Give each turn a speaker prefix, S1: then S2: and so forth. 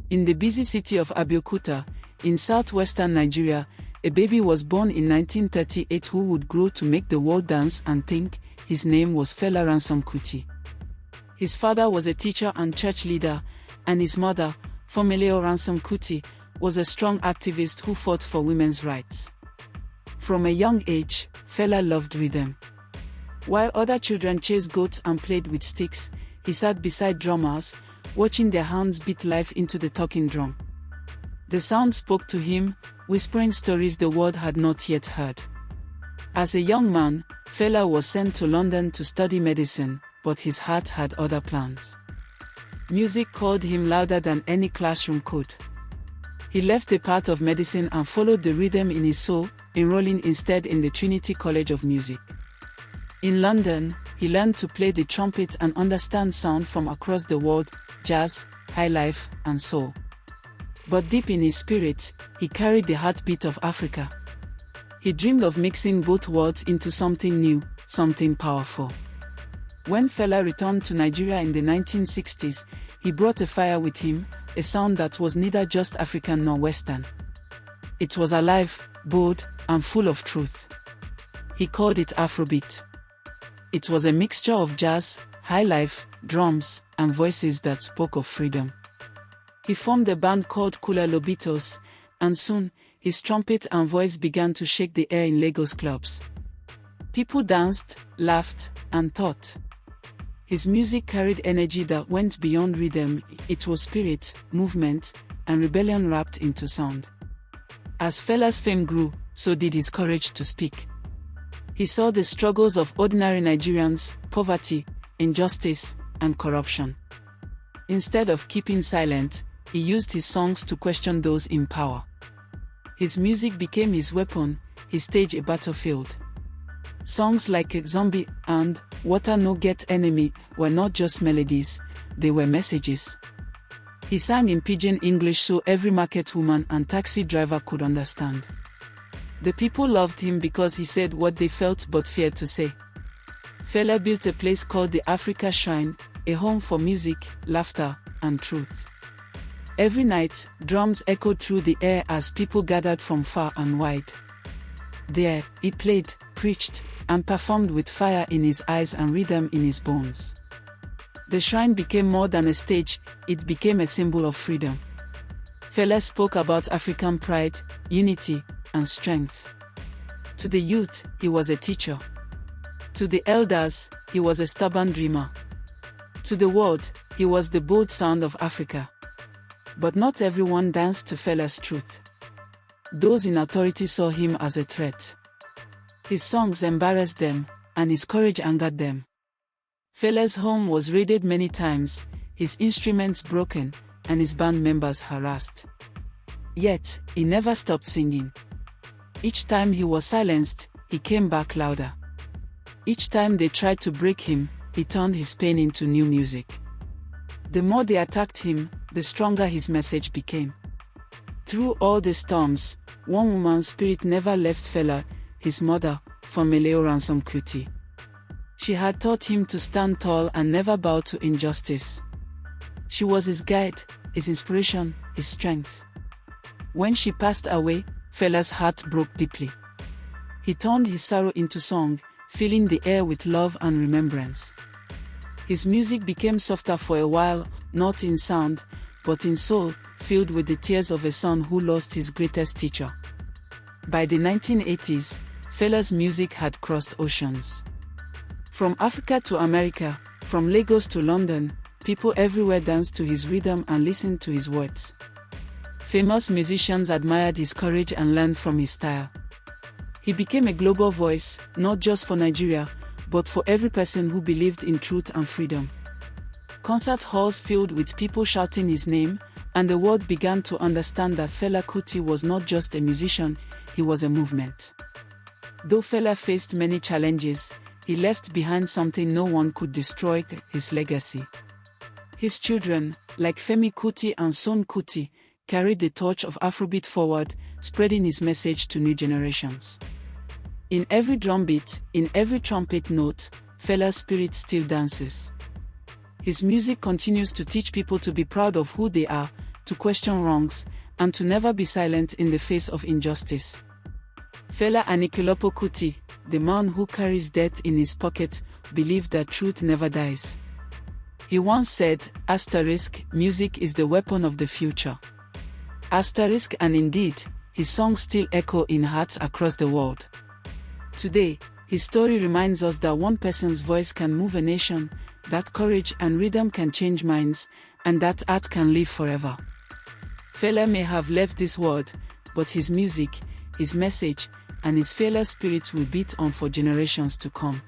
S1: In the busy city of Abeokuta, in southwestern Nigeria, a baby was born in 1938 who would grow to make the world dance and think. His name was Fela Kuti. His father was a teacher and church leader, and his mother, Fela Kuti, was a strong activist who fought for women's rights. From a young age, Fela loved rhythm. While other children chased goats and played with sticks, he sat beside drummers, watching their hands beat life into the talking drum. The sound spoke to him, whispering stories the world had not yet heard. As a young man, Fela was sent to London to study medicine, but his heart had other plans. Music called him louder than any classroom could. He left the path of medicine and followed the rhythm in his soul, enrolling instead in the Trinity College of Music. In London, he learned to play the trumpet and understand sound from across the world, jazz, highlife, and soul. But deep in his spirit, he carried the heartbeat of Africa. He dreamed of mixing both worlds into something new, something powerful. When Fela returned to Nigeria in the 1960s, he brought a fire with him, a sound that was neither just African nor Western. It was alive, bold, and full of truth. He called it Afrobeat. It was a mixture of jazz, highlife, drums, and voices that spoke of freedom. He formed a band called Kula Lobitos, and soon, his trumpet and voice began to shake the air in Lagos clubs. People danced, laughed, and thought. His music carried energy that went beyond rhythm. It was spirit, movement, and rebellion wrapped into sound. As Fela's fame grew, so did his courage to speak. He saw the struggles of ordinary Nigerians, poverty, injustice, and corruption. Instead of keeping silent, he used his songs to question those in power. His music became his weapon, his stage a battlefield. Songs like Zombie and Water No Get Enemy were not just melodies, they were messages. He sang in pidgin English so every market woman and taxi driver could understand. The people loved him because he said what they felt but feared to say. Fela built a place called the Africa Shrine, a home for music, laughter, and truth. Every night, drums echoed through the air as people gathered from far and wide. There, he played, preached, and performed with fire in his eyes and rhythm in his bones. The shrine became more than a stage, it became a symbol of freedom. Fela spoke about African pride, unity, and strength. To the youth, he was a teacher. To the elders, he was a stubborn dreamer. To the world, he was the bold sound of Africa. But not everyone danced to Fela's truth. Those in authority saw him as a threat. His songs embarrassed them, and his courage angered them. Fela's home was raided many times, his instruments broken, and his band members harassed. Yet, he never stopped singing. Each time he was silenced, he came back louder. Each time they tried to break him, he turned his pain into new music. The more they attacked him, the stronger his message became. Through all the storms, one woman's spirit never left Fela, his mother, Fela Kuti. She had taught him to stand tall and never bow to injustice. She was his guide, his inspiration, his strength. When she passed away, Fela's heart broke deeply. He turned his sorrow into song, filling the air with love and remembrance. His music became softer for a while, not in sound, but in soul, filled with the tears of a son who lost his greatest teacher. By the 1980s, Fela's music had crossed oceans. From Africa to America, from Lagos to London, people everywhere danced to his rhythm and listened to his words. Famous musicians admired his courage and learned from his style. He became a global voice, not just for Nigeria, but for every person who believed in truth and freedom. Concert halls filled with people shouting his name, and the world began to understand that Fela Kuti was not just a musician, he was a movement. Though Fela faced many challenges, he left behind something no one could destroy: his legacy. His children, like Femi Kuti and Son Kuti, carried the torch of Afrobeat forward, spreading his message to new generations. In every drum beat, in every trumpet note, Fela's spirit still dances. His music continues to teach people to be proud of who they are, to question wrongs, and to never be silent in the face of injustice. Fela Anikulapo Kuti, the man who carries death in his pocket, believed that truth never dies. He once said, "Music is the weapon of the future." And indeed, his songs still echo in hearts across the world. Today, his story reminds us that one person's voice can move a nation, that courage and rhythm can change minds, and that art can live forever. Fela may have left this world, but his music, his message, and his fearless spirit will beat on for generations to come.